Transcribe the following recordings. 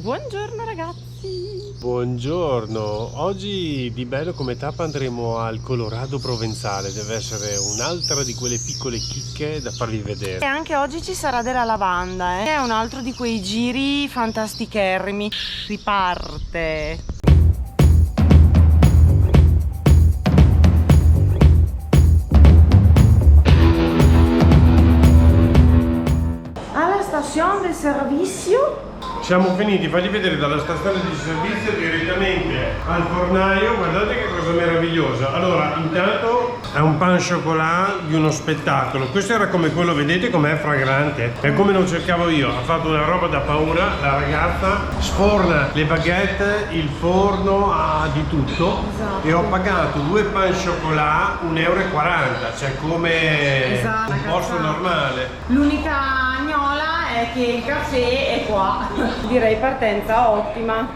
Buongiorno ragazzi! Buongiorno, oggi di bello come tappa andremo al Colorado Provenzale, deve essere un'altra di quelle piccole chicche da farvi vedere. E anche oggi ci sarà della lavanda, è un altro di quei giri fantasticherrimi. Si parte! Alla stazione di servizio. Siamo finiti, fagli vedere dalla stazione di servizio direttamente al fornaio, guardate che cosa meravigliosa. Allora, intanto è un pan chocolat di uno spettacolo, questo era come quello, vedete com'è fragrante? È come non cercavo io, ha fatto una roba da paura, la ragazza sforna le baguette, il forno, ha di tutto. Esatto. E ho pagato 2 pan chocolat 1,40 euro, cioè come Esatto, un posto ragazza. normale. L'unica agnola è che il caffè è qua. Direi partenza ottima.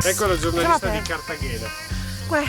Ecco la giornalista di Cartagena.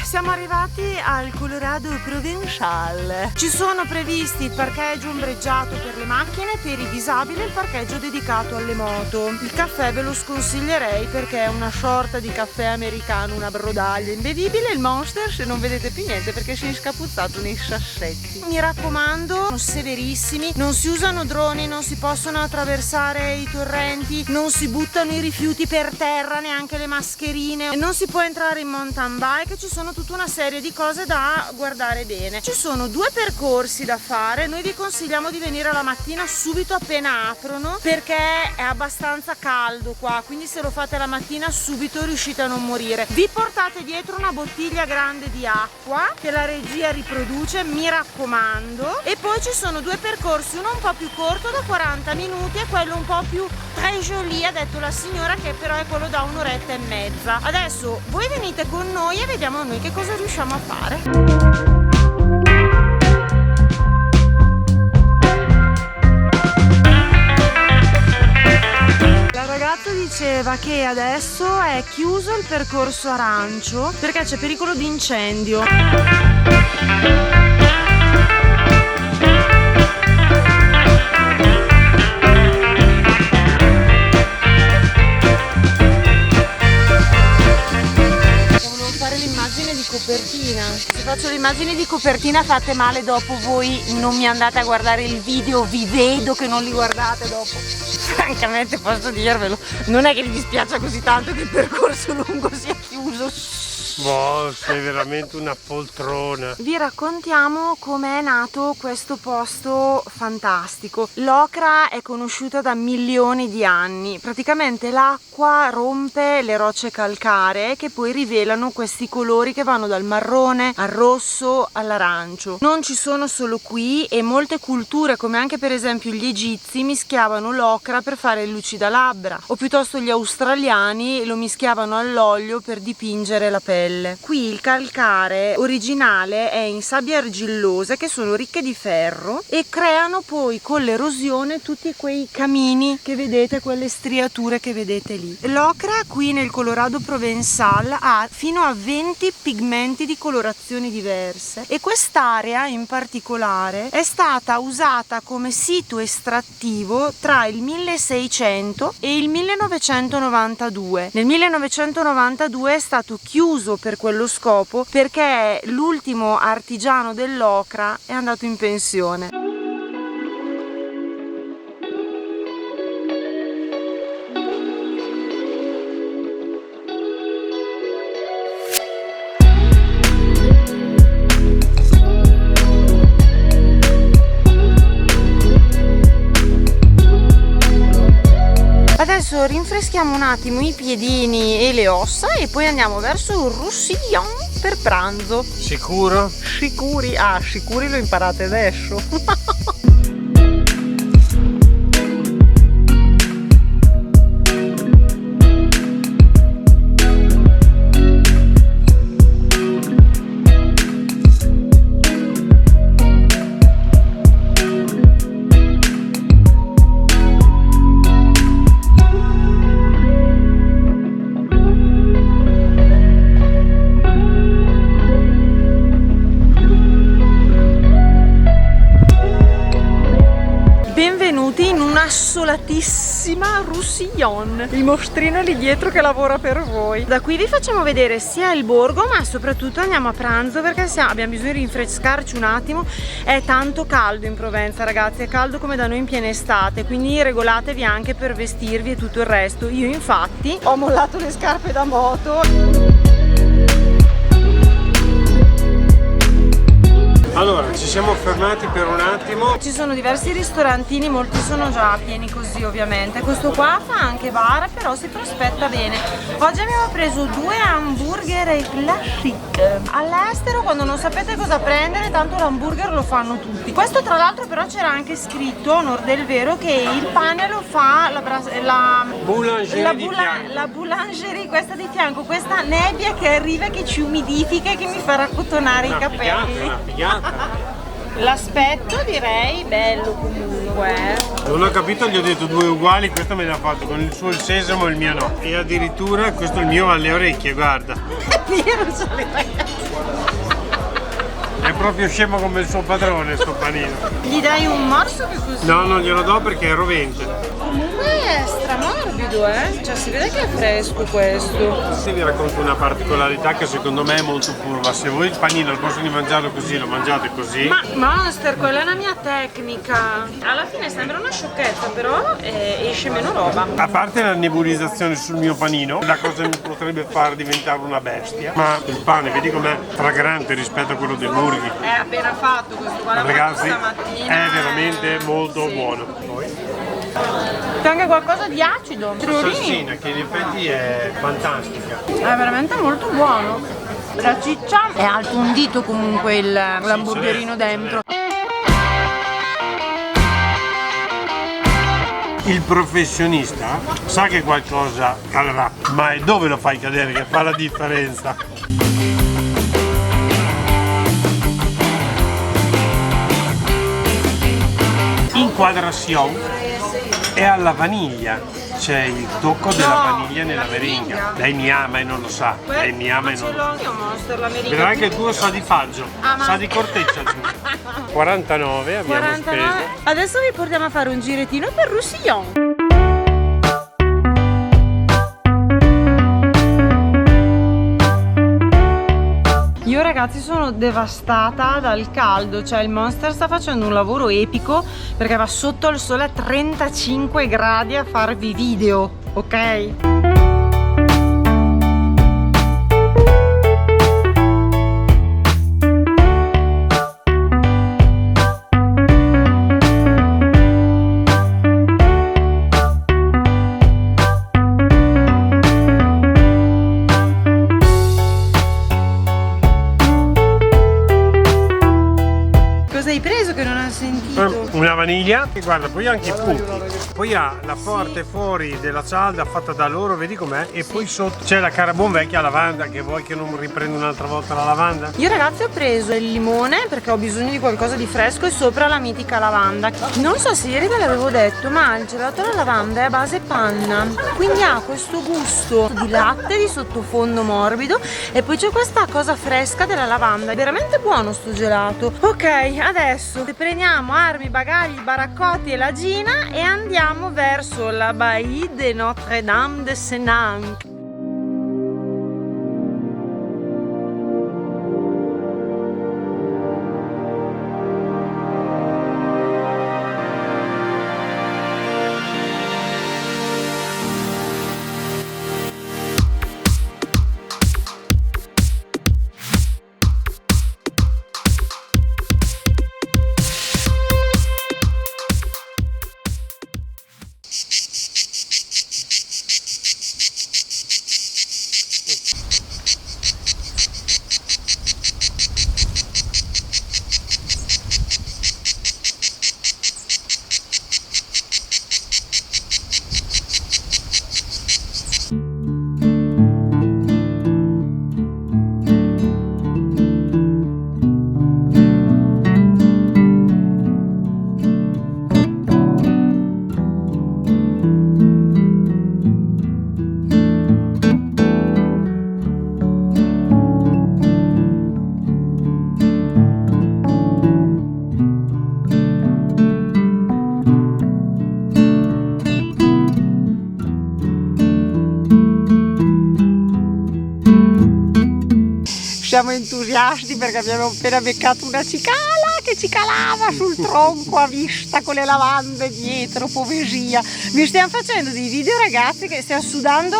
Siamo arrivati al Colorado Provincial. Ci sono previsti il parcheggio ombreggiato per le macchine, per i disabili e il parcheggio dedicato alle moto. Il caffè ve lo sconsiglierei perché è una sorta di caffè americano, una brodaglia imbevibile. Il Monster se non vedete più niente perché si è scapuzzato nei sassetti. Mi raccomando, sono severissimi, non si usano droni, non si possono attraversare i torrenti, non si buttano i rifiuti per terra, neanche le mascherine, non si può entrare in mountain bike, ci sono tutta una serie di cose da guardare bene. Ci sono 2 percorsi da fare, noi vi consigliamo di venire la mattina subito appena aprono perché è abbastanza caldo qua, quindi se lo fate la mattina subito riuscite a non morire. Vi portate dietro una bottiglia grande di acqua che la regia riproduce, mi raccomando, e poi ci sono 2 percorsi, uno un po' più corto da 40 minuti e quello un po' più très joli, ha detto la signora, che però è quello da 1 oretta e mezza. Adesso voi venite con noi e vediamo noi che cosa riusciamo a fare. La ragazza diceva che adesso è chiuso il percorso arancio perché c'è pericolo di incendio. Copertina. Se faccio l'immagine di copertina fate male dopo, voi non mi andate a guardare il video, vi vedo che non li guardate dopo. Francamente posso dirvelo, non è che mi dispiace così tanto che il percorso lungo sia chiuso. Boh, sei veramente una poltrona. Vi raccontiamo com'è nato questo posto fantastico. L'Ocra è conosciuta da milioni di anni. Praticamente l'acqua rompe le rocce calcaree che poi rivelano questi colori che vanno dal marrone al rosso all'arancio. Non ci sono solo qui e molte culture, come anche per esempio gli egizi, mischiavano l'ocra per fare il lucidalabbra, o piuttosto gli australiani lo mischiavano all'olio per dipingere la pelle. Qui il calcare originale è in sabbie argillose che sono ricche di ferro e creano poi con l'erosione tutti quei camini che vedete, quelle striature che vedete lì. L'ocra qui nel Colorado Provençal ha fino a 20 pigmenti di colorazioni diverse e quest'area in particolare è stata usata come sito estrattivo tra il 1600 e il 1992. Nel 1992 è stato chiuso per quello scopo perché l'ultimo artigiano dell'ocra è andato in pensione. Adesso rinfreschiamo un attimo i piedini e le ossa e poi andiamo verso il Roussillon per pranzo. Sicuro? Sicuri? Ah, sicuri lo imparate adesso. benvenuti in una assolatissima Roussillon. Il mostrino è lì dietro che lavora per voi. Da qui vi facciamo vedere sia il borgo, ma soprattutto andiamo a pranzo perché abbiamo bisogno di rinfrescarci un attimo. È tanto caldo in Provenza, ragazzi, è caldo come da noi in piena estate, quindi regolatevi anche per vestirvi e tutto il resto. Io infatti ho mollato le scarpe da moto. Allora, ci siamo fermati per un attimo. Ci sono diversi ristorantini, molti sono già pieni così ovviamente. Questo qua fa anche bar, però si prospetta bene. Oggi abbiamo preso 2 hamburger e classic. All'estero, quando non sapete cosa prendere, tanto l'hamburger lo fanno tutti. Questo tra l'altro però c'era anche scritto, onor del vero, che il pane lo fa la boulangerie, questa di fianco. Questa nebbia che arriva, che ci umidifica e che mi fa raccotonare i capelli. Una figata. L'aspetto direi bello comunque. Non ho capito, gli ho detto 2 uguali, questo me l'ha fatto con il suo il sesamo e il mio no. E addirittura questo è il mio alle orecchie, guarda. Io non so le ragazze. È proprio scemo come il suo padrone sto panino. Gli dai un morso che così? No, non glielo do perché è rovente. Comunque è stramorbido, Cioè si vede che è fresco questo. Se vi racconto una particolarità che secondo me è molto furba. Se voi il panino al posto di mangiarlo così lo mangiate così. Ma Monster, quella è la mia tecnica. Alla fine sembra una sciocchezza, però esce meno roba. A parte la nebulizzazione sul mio panino, la cosa mi potrebbe far diventare una bestia. Ma il pane, vedi com'è fragrante rispetto a quello del Burghi. È appena fatto questo qua, Ragazzi, stamattina. è veramente molto buono. C'è anche qualcosa di acido. Salsina che in effetti è fantastica. È veramente molto buono. La ciccia è alto un dito comunque l'hamburgerino dentro. Il professionista sa che qualcosa calerà, ma è dove lo fai cadere che fa la differenza. Inquadración è alla vaniglia, c'è il tocco della vaniglia nella meringa. Lei mi ama e non lo sa, lei mi ama e non lo sa. Ce l'ho io Monster, la meringa. Vedrai che il tuo sa di faggio, sa di corteccia giù. 49 abbiamo 49. speso. Adesso vi portiamo a fare un girettino per Roussillon. Io ragazzi sono devastata dal caldo, cioè il Monster sta facendo un lavoro epico perché va sotto al sole a 35 gradi a farvi video, ok? Una vaniglia e guarda, poi anche i putti, poi ha la parte fuori della cialda fatta da loro, vedi com'è, e poi sotto c'è la carabon vecchia lavanda, che vuoi che non riprenda un'altra volta la lavanda? Io ragazzi ho preso il limone perché ho bisogno di qualcosa di fresco e sopra la mitica lavanda. Non so se ieri ve l'avevo detto, ma il gelato alla lavanda è a base panna, quindi ha questo gusto di latte, di sottofondo morbido, e poi c'è questa cosa fresca della lavanda. È veramente buono sto gelato. Ok, adesso prendiamo armi, bagagli, baraccotti e la gina e andiamo verso la Baie de Notre-Dame de Senanc. siamo entusiasti perché abbiamo appena beccato una cicala che ci calava sul tronco a vista con le lavande dietro, poesia. Vi stiamo facendo dei video, ragazzi, che stiamo sudando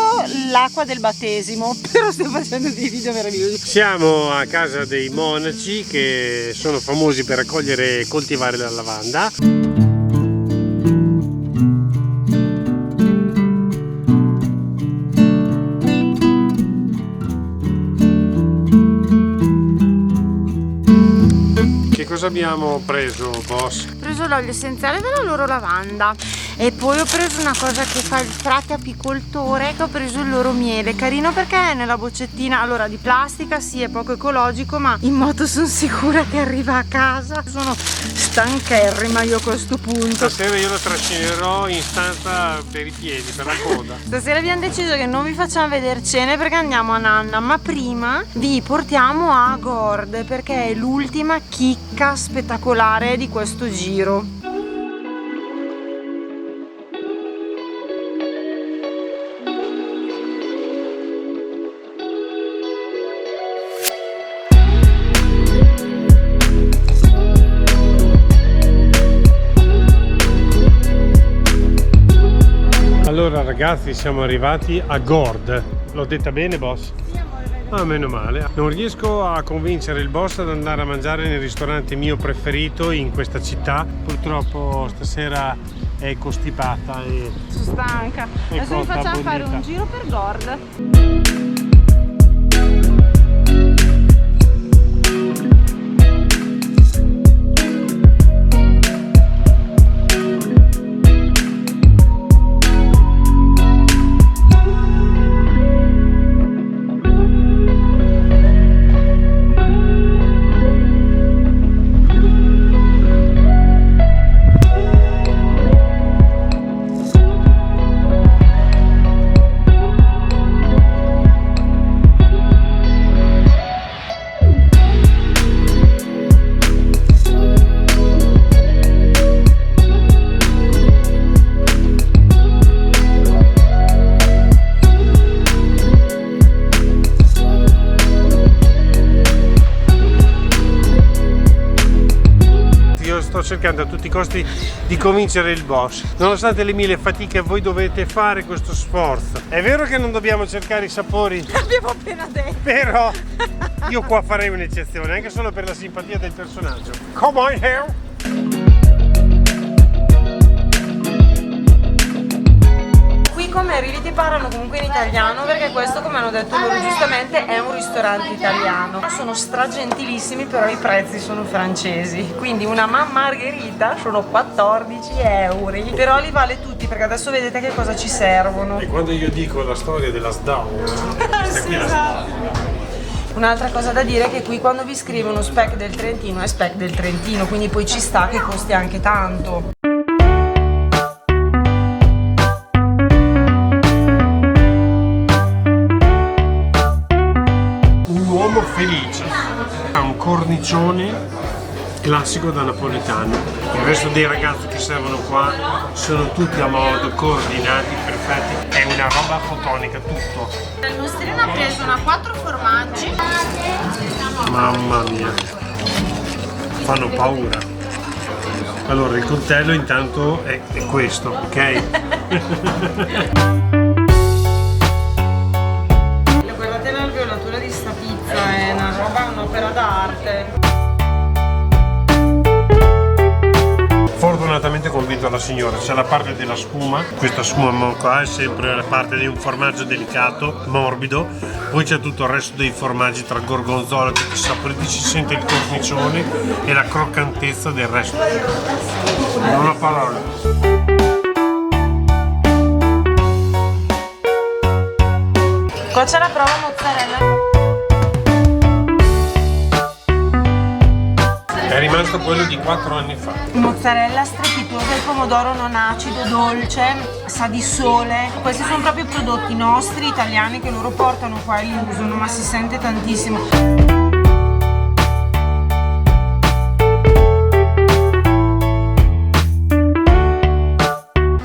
l'acqua del battesimo, però stiamo facendo dei video meravigliosi. Siamo a casa dei monaci che sono famosi per raccogliere e coltivare la lavanda. Cosa abbiamo preso, boss? Ho preso l'olio essenziale della loro lavanda e poi ho preso una cosa che fa il frate apicoltore, ho preso il loro miele, carino perché è nella boccettina, allora di plastica, sì, è poco ecologico, ma in moto sono sicura che arriva a casa. Sono stancherrima io a questo punto. Stasera io lo trascinerò in stanza per i piedi, per la coda. Stasera abbiamo deciso che non vi facciamo vedere cene perché andiamo a Nanna, ma prima vi portiamo a Gord perché è l'ultima chicca spettacolare di questo giro. Allora ragazzi, siamo arrivati a Gord. L'ho detta bene, boss? Sì, amore. Ah, meno male. Non riesco a convincere il boss ad andare a mangiare nel ristorante mio preferito in questa città. Purtroppo stasera è costipata e sono stanca. Adesso vi facciamo fare un giro per Gord. Sto cercando a tutti i costi di convincere il boss. Nonostante le mille fatiche, voi dovete fare questo sforzo. È vero che non dobbiamo cercare i sapori? Abbiamo appena detto. Però io qua farei un'eccezione, anche solo per la simpatia del personaggio. Come on here! Come arrivi ti parlano comunque in italiano perché questo, come hanno detto loro giustamente, è un ristorante italiano. Sono stragentilissimi, però i prezzi sono francesi, quindi una margherita sono 14 euro, però li vale tutti perché adesso vedete che cosa ci servono. E quando io dico la storia della SDAO, questa qui è la SDAO. Un'altra cosa da dire è che qui quando vi scrivono speck del Trentino è speck del Trentino, quindi poi ci sta che costi anche tanto. Felice, ha un cornicione classico da napoletano. Il resto dei ragazzi che servono qua sono tutti a modo, coordinati, perfetti, è una roba fotonica tutto. Il mostrino ha preso una 4 formaggi. Mamma mia, fanno paura. Allora il coltello intanto è questo, ok? È una roba, un'opera d'arte. Fortunatamente convinto la signora, c'è la parte della spuma, questa spuma qua è sempre la parte di un formaggio delicato, morbido, poi c'è tutto il resto dei formaggi tra gorgonzola, tutti i saporiti, si sente il cornicione e la croccantezza del resto. Non ho parole. Qua c'è la prova mozzarella. È rimasto quello di 4 anni fa. Mozzarella strepitosa, il pomodoro non acido, dolce, sa di sole. Questi sono proprio prodotti nostri, italiani, che loro portano qua e li usano, ma si sente tantissimo.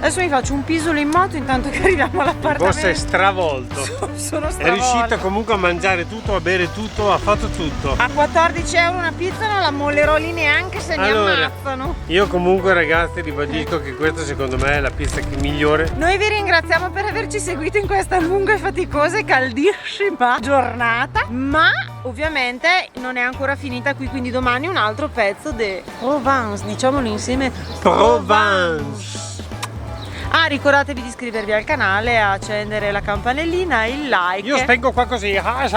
Adesso mi faccio un pisolo in moto intanto che arriviamo all'appartamento. Il boss è stravolto. Sono È stravolta. riuscito comunque a mangiare tutto, a bere tutto, ha fatto tutto. A 14 euro una pizza non la mollerò lì neanche se mi ammazzano. Io comunque ragazzi ribadisco che questa secondo me è la pizza migliore. Noi vi ringraziamo per averci seguito in questa lunga e faticosa e caldissima giornata, ma ovviamente non è ancora finita qui, quindi domani un altro pezzo di Provence, diciamolo insieme, Provence. Ah, ricordatevi di iscrivervi al canale, accendere la campanellina, il like. Io spengo qua così. Ah,